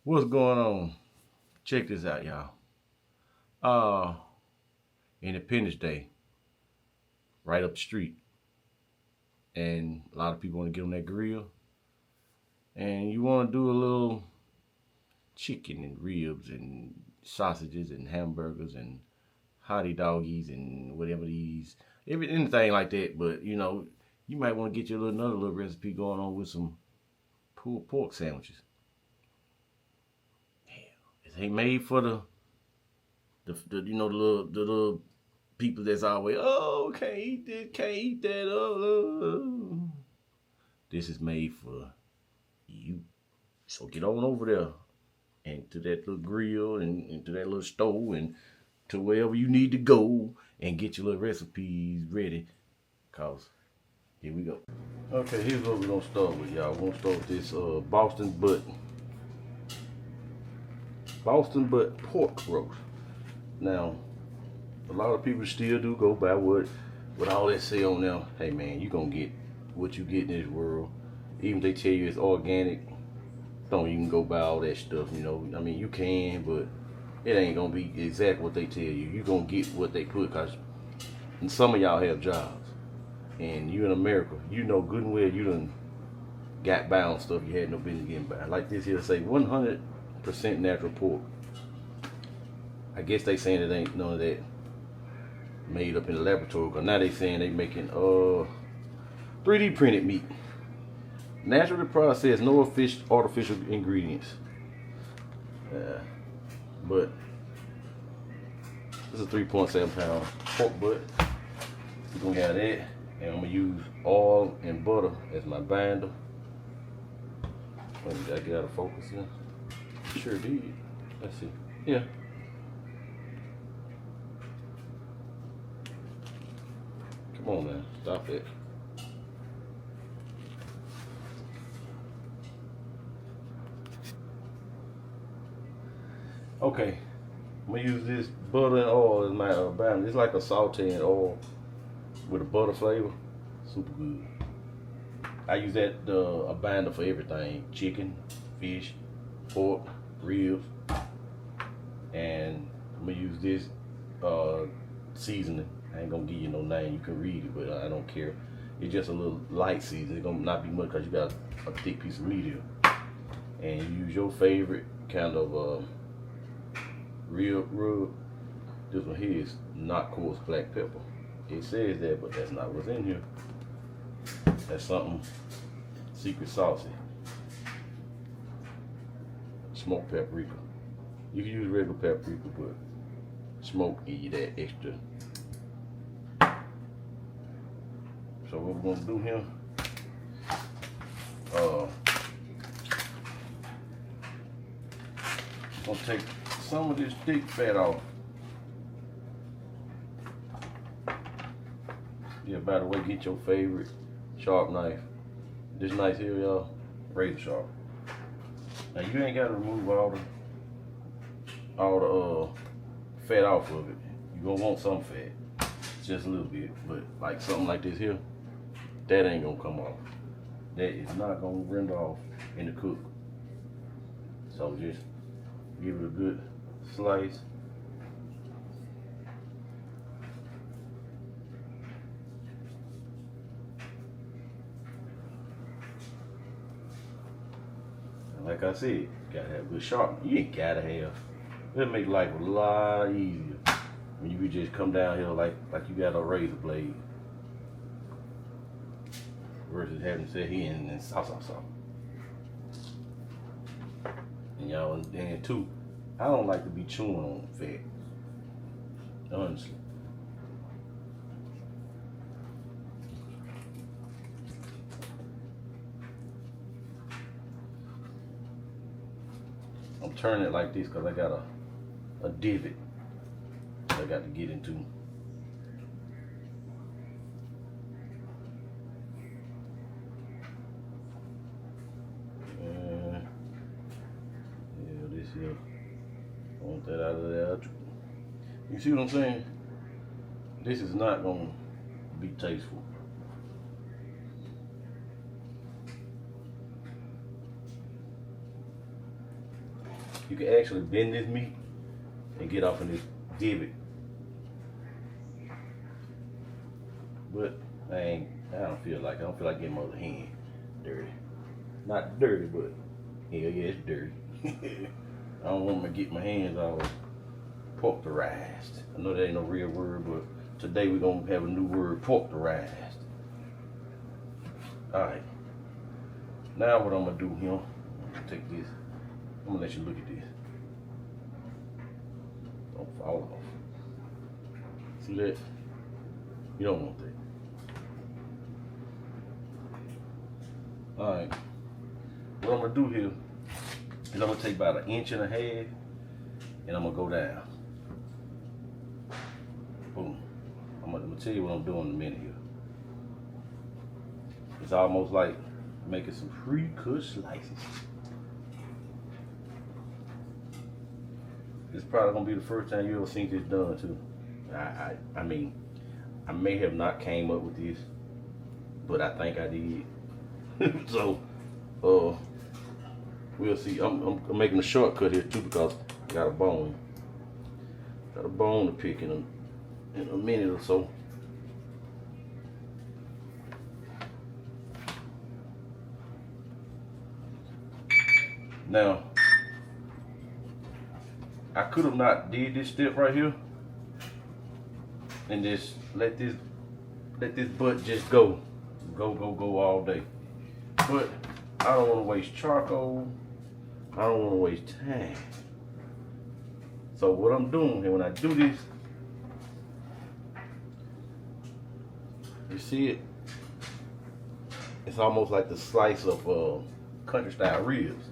What's going on? Check this out, y'all. Uh, Independence Day, right up the street, and a lot of people want to get on that grill, and you want to do a little chicken and ribs and sausages and hamburgers and hottie doggies and whatever anything like that. But you might want to get you another little recipe going on with some pulled pork sandwiches. It ain't made for the little people that's always, oh, can't eat this, can't eat that. Oh. This is made for you. So get on over there and to that little grill and to that little stove and to wherever you need to go and get your little recipes ready. Cause here we go. Okay, here's what we're gonna start with, y'all. We're gonna start with this Boston butt pork roast. Now, a lot of people still do go by what all that say on there. Hey man, you gonna get what you get in this world. Even if they tell you it's organic, don't even go by all that stuff. I mean, you can, but it ain't gonna be exactly what they tell you. You gonna get what they put, cause some of y'all have jobs, and you in America, you know good and well you done got by on stuff you had no business getting by. Like this here say 100% natural pork. I guess they saying it ain't none of that made up in the laboratory, cause now they saying they making 3D printed meat. Naturally processed, no artificial ingredients. But this is a 3.7 pound pork butt. We're gonna have that, and I'm gonna use oil and butter as my binder. Did I get out of focus here? Sure did. Let's see. Yeah. Come on, man. Stop it. Okay, I'm gonna use this butter and oil as my binder. It's like a sauteing oil with a butter flavor. Super good. I use that a binder for everything: chicken, fish, pork, ribs, and I'm gonna use this seasoning. I ain't gonna give you no name. You can read it, but I don't care. It's just a little light seasoning. It's gonna not be much because you got a thick piece of meat here. And you use your favorite kind of real rub. This one here is not coarse black pepper. It says that, but that's not what's in here. That's something secret saucy. Smoked paprika. You can use regular paprika, but smoke give you that extra. So what we're gonna do here, gonna take some of this thick fat off. Yeah, by the way, get your favorite sharp knife. This knife here, y'all, razor sharp. Now you ain't gotta remove all the fat off of it. You gonna want some fat, just a little bit, but like something like this here, that ain't gonna come off. That is not gonna render off in the cook. So just give it a good slice. And like I said, you gotta have good sharpness. You ain't gotta have. It'll make life a lot easier when you just come down here like you got a razor blade versus having to sit here and sauce. And y'all, and too, I don't like to be chewing on fat. Honestly. I'm turning it like this because I got a divot I got to get into. This here, I want that out of there. You see what I'm saying? This is not gonna be tasteful. You can actually bend this meat and get off in this divot. But I don't feel like getting my other hand dirty. Not dirty, but yeah, it's dirty. I don't want to get my hands all porkterized. I know that ain't no real word, but today we're gonna have a new word, porkterized. Alright. Now what I'm gonna do here, I'm gonna take this. I'm gonna let you look at this. Don't fall off. See that? You don't want that. Alright. What I'm gonna do here is I'm gonna take about 1.5 inches and I'm gonna go down. Boom. I'm gonna tell you what I'm doing in a minute here. It's almost like making some pre-cut slices. This probably gonna be the first time you ever seen this done too. I mean, I may have not came up with this, but I think I did. So, we'll see. I'm making a shortcut here too because I got a bone. Got a bone to pick in a minute or so. Now, I could have not did this step right here and just let this butt just go all day. But I don't want to waste charcoal. I don't want to waste time. So what I'm doing here when I do this, you see it? It's almost like the slice of country style ribs.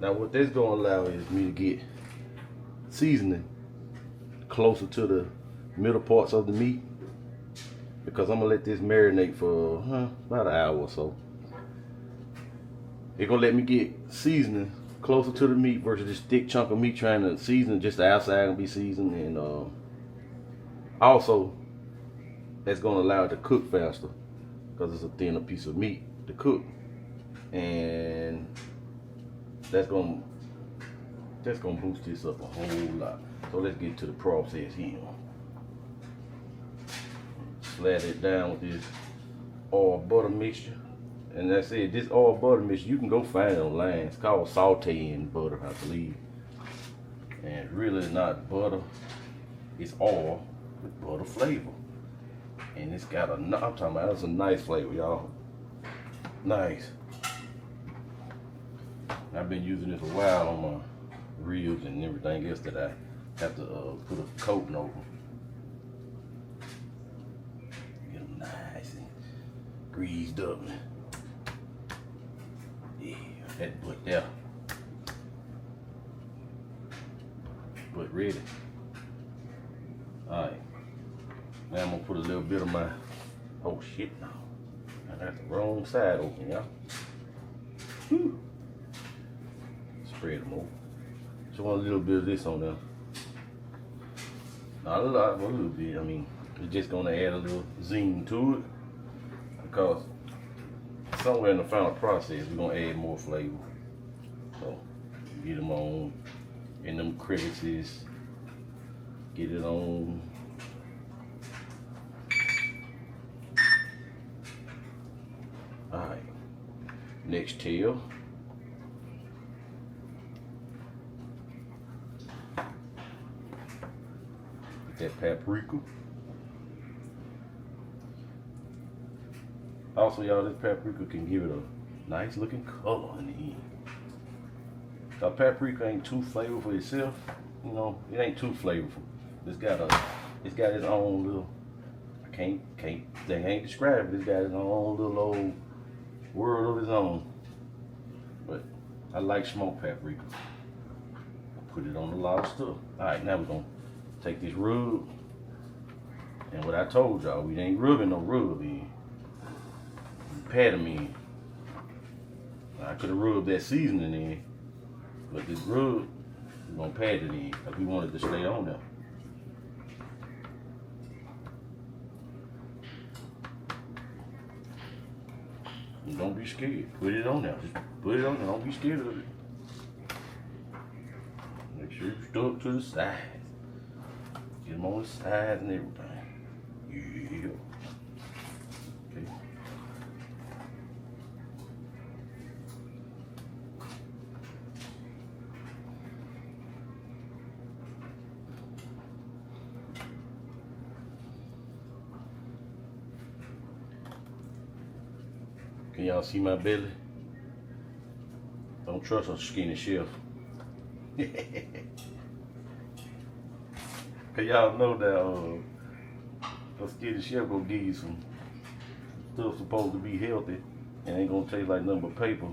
Now what that's gonna allow is me to get seasoning closer to the middle parts of the meat, because I'm gonna let this marinate for about an hour or so. It's gonna let me get seasoning closer to the meat versus this thick chunk of meat trying to season just the outside and be seasoned, and also that's gonna allow it to cook faster because it's a thinner piece of meat to cook, and that's gonna boost this up a whole lot. So let's get to the process here. Slather it down with this oil butter mixture. And that's it. This oil butter mixture, you can go find it online. It's called sauteing butter, I believe. And it's really not butter. It's oil with butter flavor. And it's got I'm talking about, it's a nice flavor, y'all. Nice. I've been using this a while on my ribs and everything else that I have to put a coating over. Get them nice and greased up. Yeah, that butt there. Butt ready. Alright. Now I'm gonna put a little bit of my, oh shit, no. I got the wrong side open, y'all. Whew. Spread them over. Just want a little bit of this on there. Not a lot, but a little bit. I mean, it's just gonna add a little zing to it, because somewhere in the final process we're gonna add more flavor. So get them on in them crevices. Get it on. Alright. Next tail. That paprika. Also, y'all, this paprika can give it a nice looking color in the end. Now, paprika ain't too flavorful itself. You know, it ain't too flavorful. It's got its own little, they ain't described it. It's got its own little old world of its own. But I like smoked paprika. I put it on a lot of stuff. Alright, now we're gonna take this rub, and what I told y'all, we ain't rubbing no rub in. Pat them in. I could have rubbed that seasoning in, but this rub, we're gonna pat it in because we wanted to stay on there. And don't be scared. Put it on there. Just put it on there. Don't be scared of it. to the side. Get them on the side and everything. Yeah. Okay. Can y'all see my belly? Don't trust a skinny chef. Cause y'all know that a skinny chef gonna give you some stuff supposed to be healthy and ain't gonna taste like nothing but paper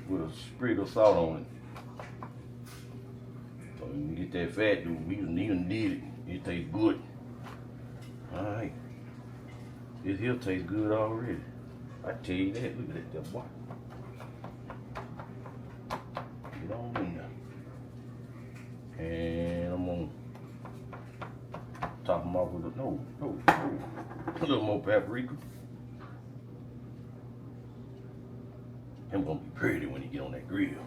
with a sprig of salt on it. So when you get that fat, dude, we even did it. It tastes good. Alright. This here tastes good already. I tell you that. Look at that boy. Get on in there. And I'm gonna top them off with a little more paprika. Him gonna be pretty when he get on that grill.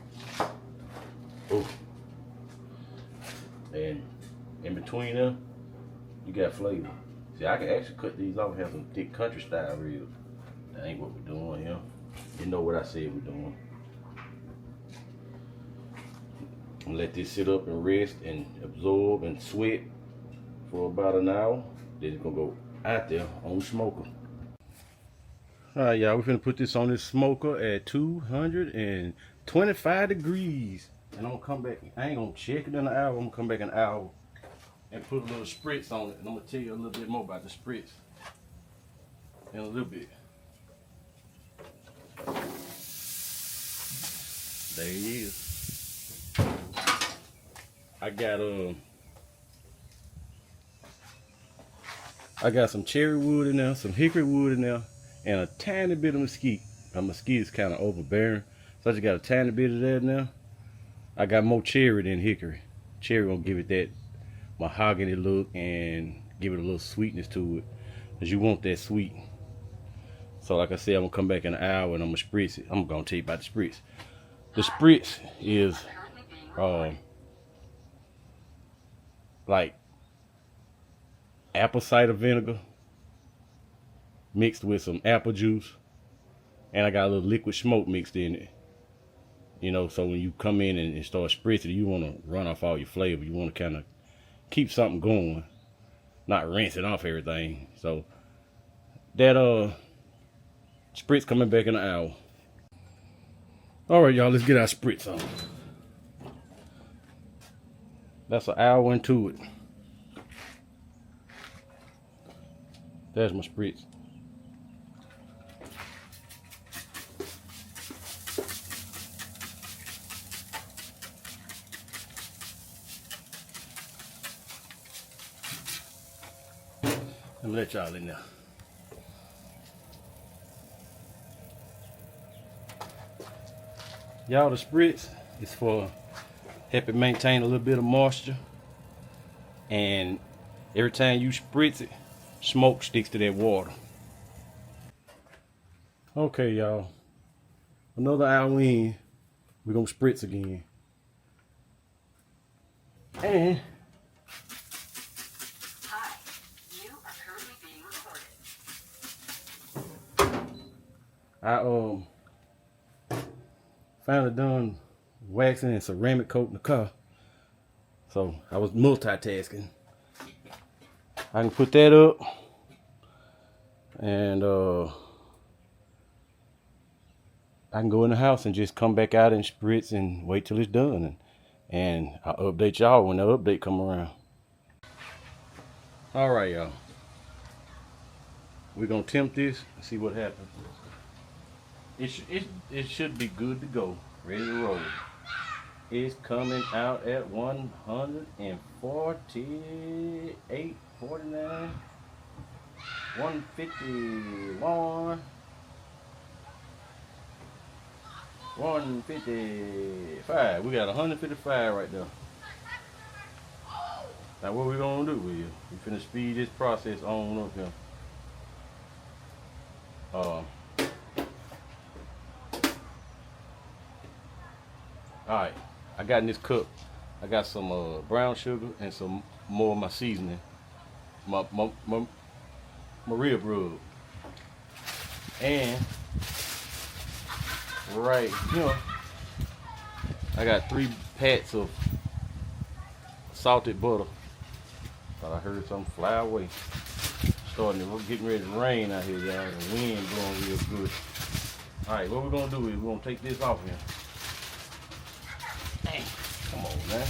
Oh. And in between them, you got flavor. See, I can actually cut these off and have some thick country style ribs. That ain't what we're doing here. You know what I said we're doing. I'm gonna let this sit up and rest and absorb and sweat for about an hour. Then it's gonna go out there on the smoker. Alright, y'all, we're finna put this on this smoker at 225 degrees. And I'm gonna come back. I ain't gonna check it in an hour. I'm gonna come back an hour and put a little spritz on it. And I'm gonna tell you a little bit more about the spritz in a little bit. There he is. I got some cherry wood in there, some hickory wood in there, and a tiny bit of mesquite. Mesquite is kind of overbearing, so I just got a tiny bit of that in there. I got more cherry than hickory. Cherry gonna give it that mahogany look and give it a little sweetness to it, cause you want that sweet. So like I said, I'm gonna come back in an hour and I'm gonna spritz it. I'm gonna tell you about the spritz. The spritz is like apple cider vinegar mixed with some apple juice, and I got a little liquid smoke mixed in it. You know, so when you come in and start spritzing, you want to run off all your flavor. You want to kind of keep something going, not rinsing off everything. So that spritz coming back in an hour. All right, y'all, let's get our spritz on. That's an hour into it. There's my spritz. Let me let y'all in there. Y'all, the spritz is for helping maintain a little bit of moisture, and every time you spritz it, smoke sticks to that water. Okay, y'all, another hour in, we're gonna spritz again. And hi, you are currently being recorded. I finally done waxing and ceramic coating the car, so I was multitasking. I can put that up, and I can go in the house and just come back out and spritz and wait till it's done, and I'll update y'all when the update come around. All right, y'all, we're gonna tempt this and see what happens. It should be good to go, ready to roll. It's coming out at 148, 49, 151, 155. We got 155 right there. Now what we gonna do with you? We finna speed this process on up here. Alright, I got in this cup I got some brown sugar and some more of my seasoning. My rib rub. And right here, I got 3 pats of salted butter. Thought I heard something fly away. Getting ready to rain out here, y'all. The wind blowing real good. Alright, what we're gonna do is we're gonna take this off here. Dang, come on, man.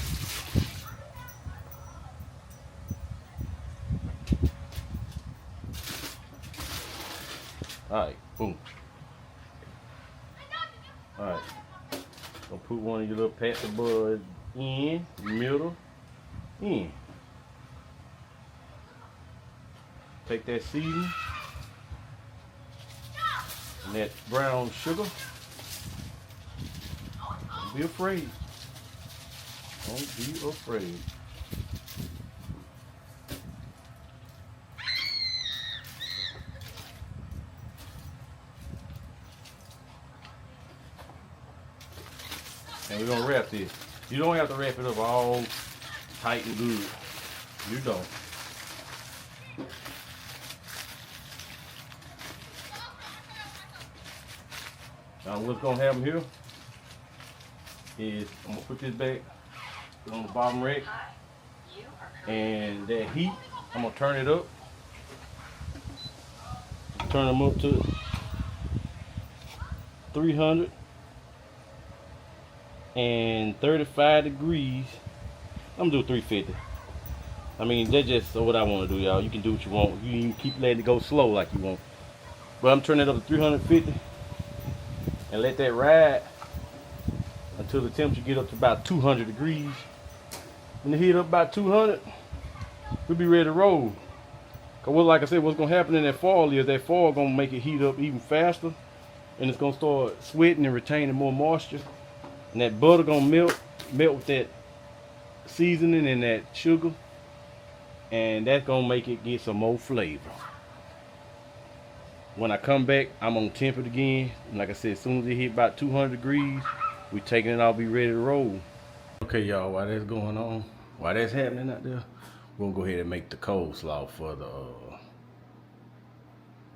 Alright, boom. Alright. Gonna put one of your little pats of butter in, middle, in. Take that seasoning and that brown sugar. Don't be afraid. Don't be afraid. And we're gonna wrap this. You don't have to wrap it up all tight and good. You don't. Now what's gonna happen here is I'm gonna put this back, put it on the bottom rack, and that heat, I'm gonna turn it up. Turn them up to 335 degrees. I'm gonna do 350. I mean, that's just what I want to do, y'all. You can do what you want. You can keep letting it go slow like you want. But I'm turning it up to 350 and let that ride until the temperature get up to about 200 degrees. When it heat up about 200, we'll be ready to roll. Cause like I said, what's gonna happen in that foil is that foil gonna make it heat up even faster, and it's gonna start sweating and retaining more moisture. And that butter gonna melt with that seasoning and that sugar, and that's gonna make it get some more flavor. When I come back, I'm gonna temper it again. And like I said, as soon as it hit about 200 degrees, we taking it out, be ready to roll. Okay, y'all, while that's going on, while that's happening out there, we're gonna go ahead and make the coleslaw for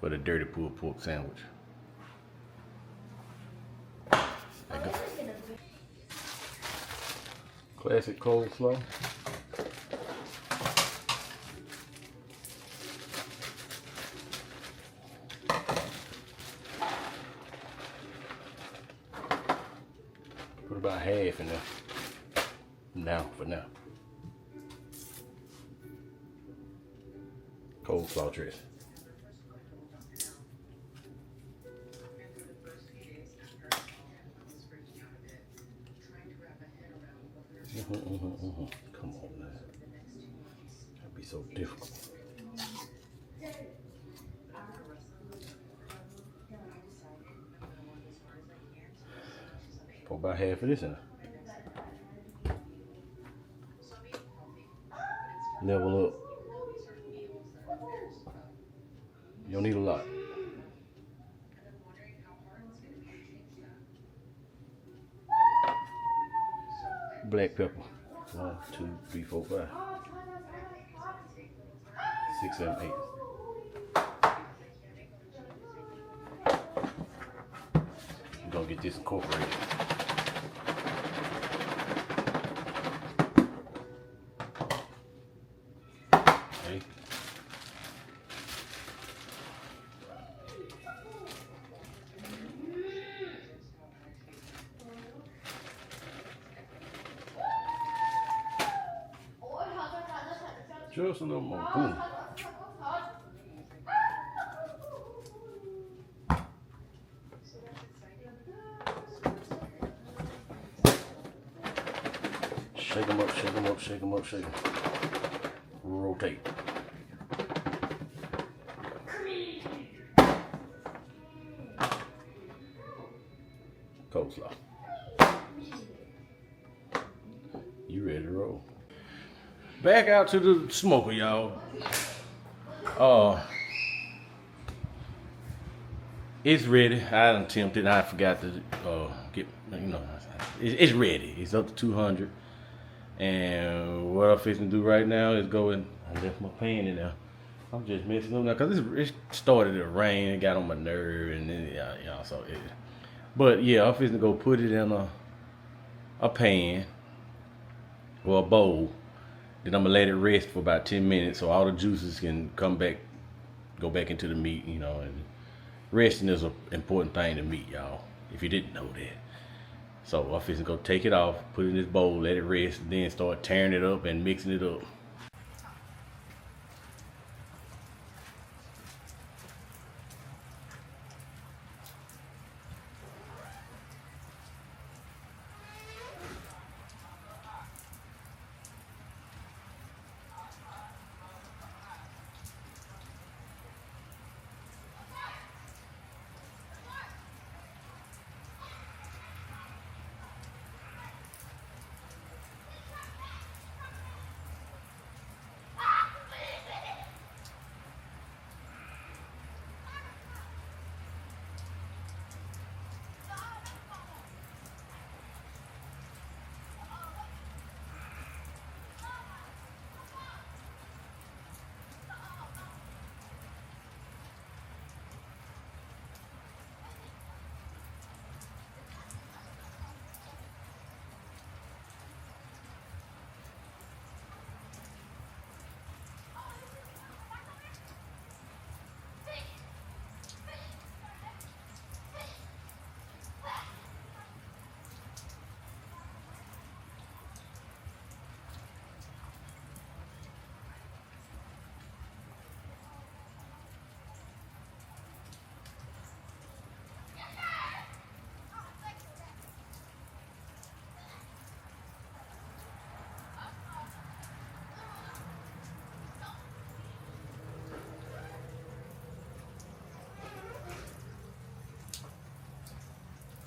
the dirty pulled pork sandwich. There go. Classic coleslaw. Put about half in there. For now. Coleslaw dressing. Come on now. That'd be so difficult. Pour about half of this in there. Level up. You don't need a lot. Black pepper. 1, 2, 3, 4, 5. 6, 7, 8. We're gonna get this incorporated. Okay. Just a little more. Boom. Shake them up, shake them up, shake them up, shake them. Rotate. Coleslaw. You ready to roll? Back out to the smoker, y'all. It's ready. I done tempted. I forgot to get. It's ready. It's up to 200. And what I'm fixing to do right now is go and I left my pan in there. I'm just messing up now because it started to rain and got on my nerve and then so it. But yeah, I'm fixing to go put it in a pan or a bowl. Then I'm gonna let it rest for about 10 minutes so all the juices can come back, go back into the meat, and resting is an important thing to meat, y'all, if you didn't know that. So I'm fixing to go take it off, put it in this bowl, let it rest, and then start tearing it up and mixing it up.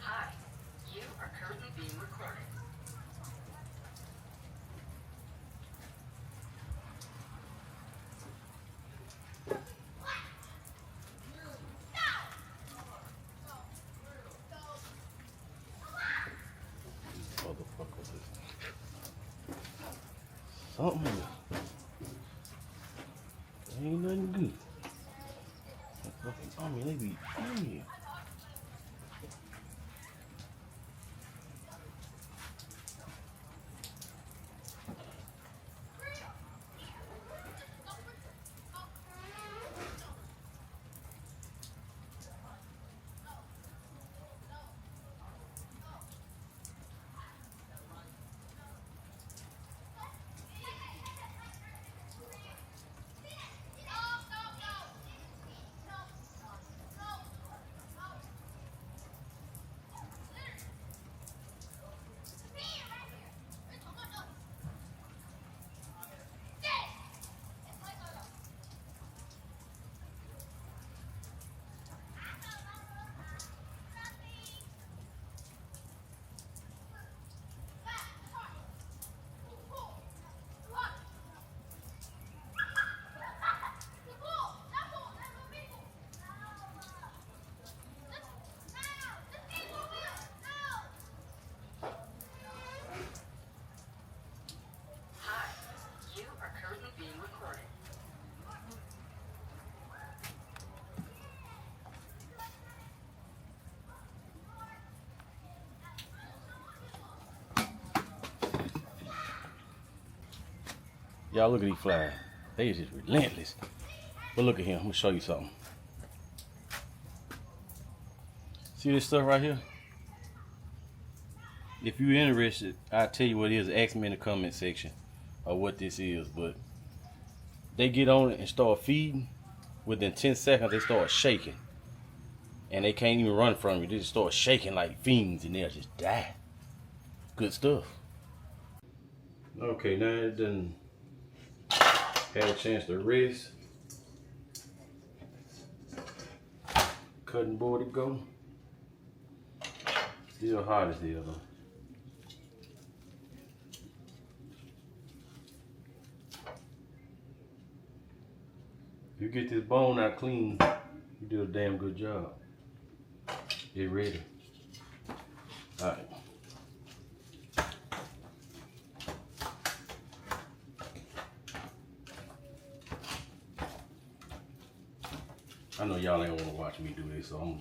Hi, you are currently being recorded. Motherfuckers. Something ain't nothing good. I mean, they be yeah. Hi, you are currently being recorded. Y'all look at these flies. They just relentless. But look at him. I'm gonna show you something. See this stuff right here? If you're interested, I'll tell you what it is. Ask me in the comment section of what this is. But they get on it and start feeding. Within 10 seconds, they start shaking. And they can't even run from you. They just start shaking like fiends and they'll just die. Good stuff. Okay, now it done had a chance to rest. Cutting board to go. Still hot as hell though. If you get this bone out clean, you do a damn good job. Get ready. Alright. I know y'all ain't want to watch me do this, so I'm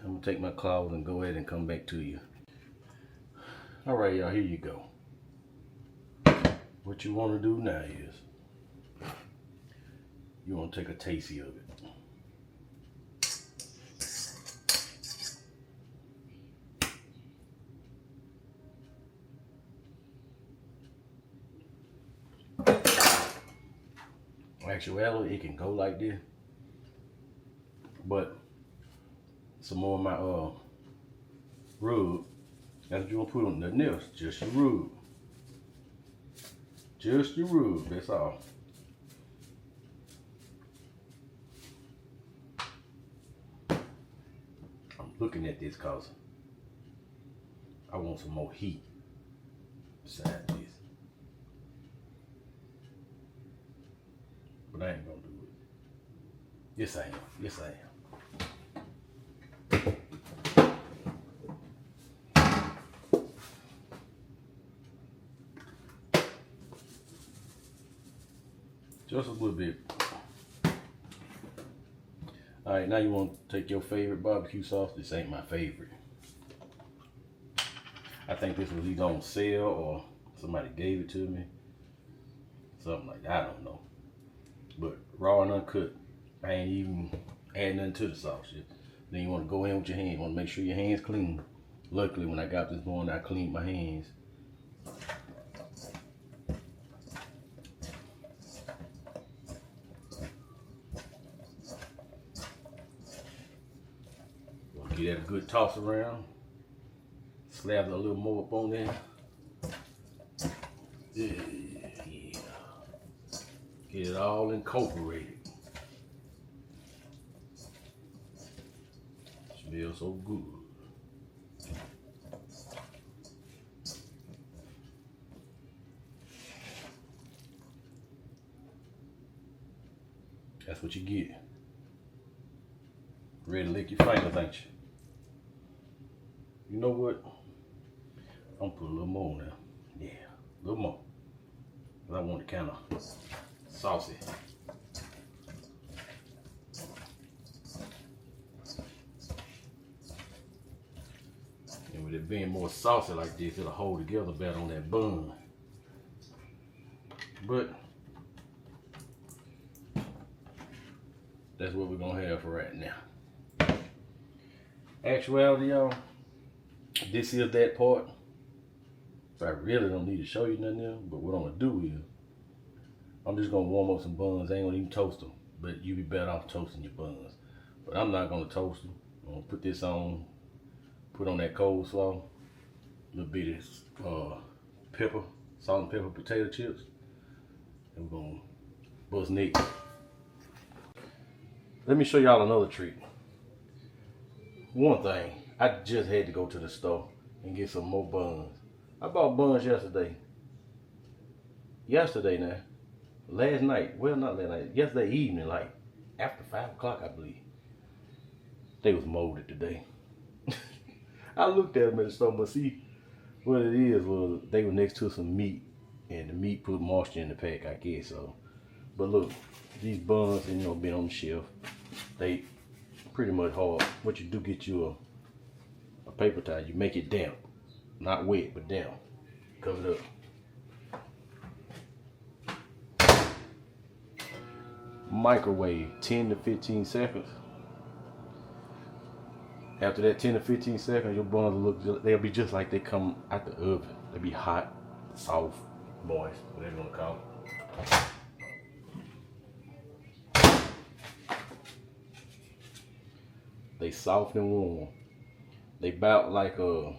gonna take my claws and go ahead and come back to you. All right, y'all, here you go. What you want to do now is you want to take a tasty of it. Actually, it can go like this, but some more of my rub. That's what you want to put on nothing else. Just your rub. Just your rub. That's all. I'm looking at this cause I want some more heat beside this. But I ain't gonna do it. Yes, I am. Yes, I am. Just a little bit. All right, now you want to take your favorite barbecue sauce. This ain't my favorite. I think this was either on sale or somebody gave it to me. Something like that, I don't know. But raw and uncut, I ain't even adding nothing to the sauce yet. Then you want to go in with your hands. You want to make sure your hands clean. Luckily, when I got this morning, I cleaned my hands. Get that a good toss around. Slap a little more up on there. Yeah. Get it all incorporated. Smells so good. That's what you get. Ready to lick your fingers, ain't you? You know what? I'm gonna put a little more now. Yeah, a little more. But I want it kind of saucy. And with it being more saucy like this, it'll hold together better on that bun. But that's what we're gonna have for right now. Actuality, y'all, this is that part. So I really don't need to show you nothing else, but what I'm gonna do is I'm just gonna warm up some buns. I ain't gonna even toast them, but you be better off toasting your buns. But I'm not gonna toast them. I'm gonna put this on, put on that coleslaw, a little bit of pepper, salt and pepper potato chips, and we're gonna bust neck. Let me show y'all another treat. One thing, I just had to go to the store and get some more buns. I bought buns yesterday. Now. Last night, well not last night, yesterday evening, like after 5 o'clock I believe. They was molded today. I looked at them at the store, but see, what it is was they were next to some meat, and the meat put moisture in the pack, I guess so. But look, these buns, you know, been on the shelf. They pretty much hard. What you do, get you a paper towel, you make it damp. Not wet, but damp. Cover it up. Microwave 10 to 15 seconds. After that 10 to 15 seconds, your buns will look, they'll be just like they come out the oven. They'll be hot, soft, moist, whatever you want to call it. They soft and warm. They bout like well,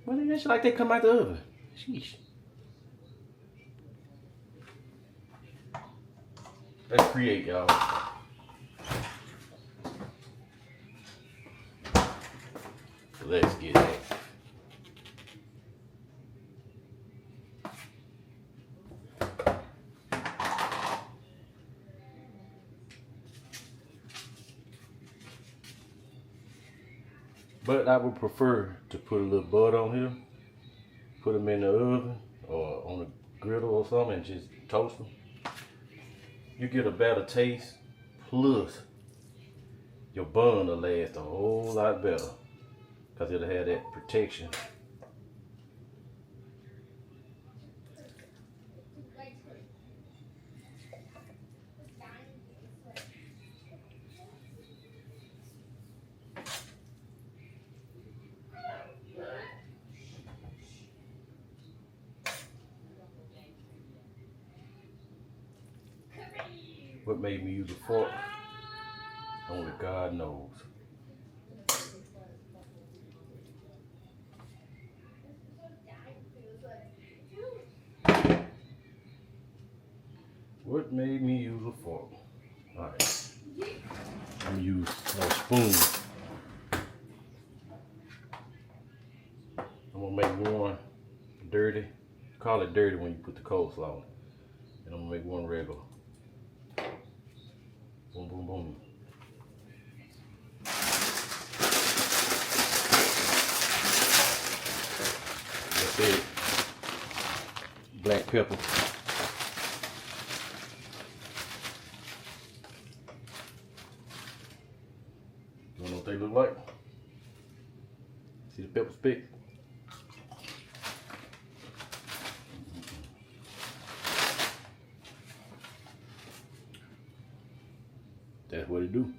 they just like they come out the oven. Sheesh. Let's create, y'all. Let's get it. But I would prefer to put a little butter on here, put them in the oven or on a griddle or something and just toast them. you get a better taste. Plus, your bun will last a whole lot better because it'll have that protection. What made me use a fork? Only God knows. What made me use a fork? Alright. I'm gonna use a spoon. I'm gonna make one dirty. Call it dirty when you put the coleslaw on it. And I'm gonna make one regular. Boom, boom, boom. That's it. Black pepper. You know what they look like? See the pepper spick? That's what it do.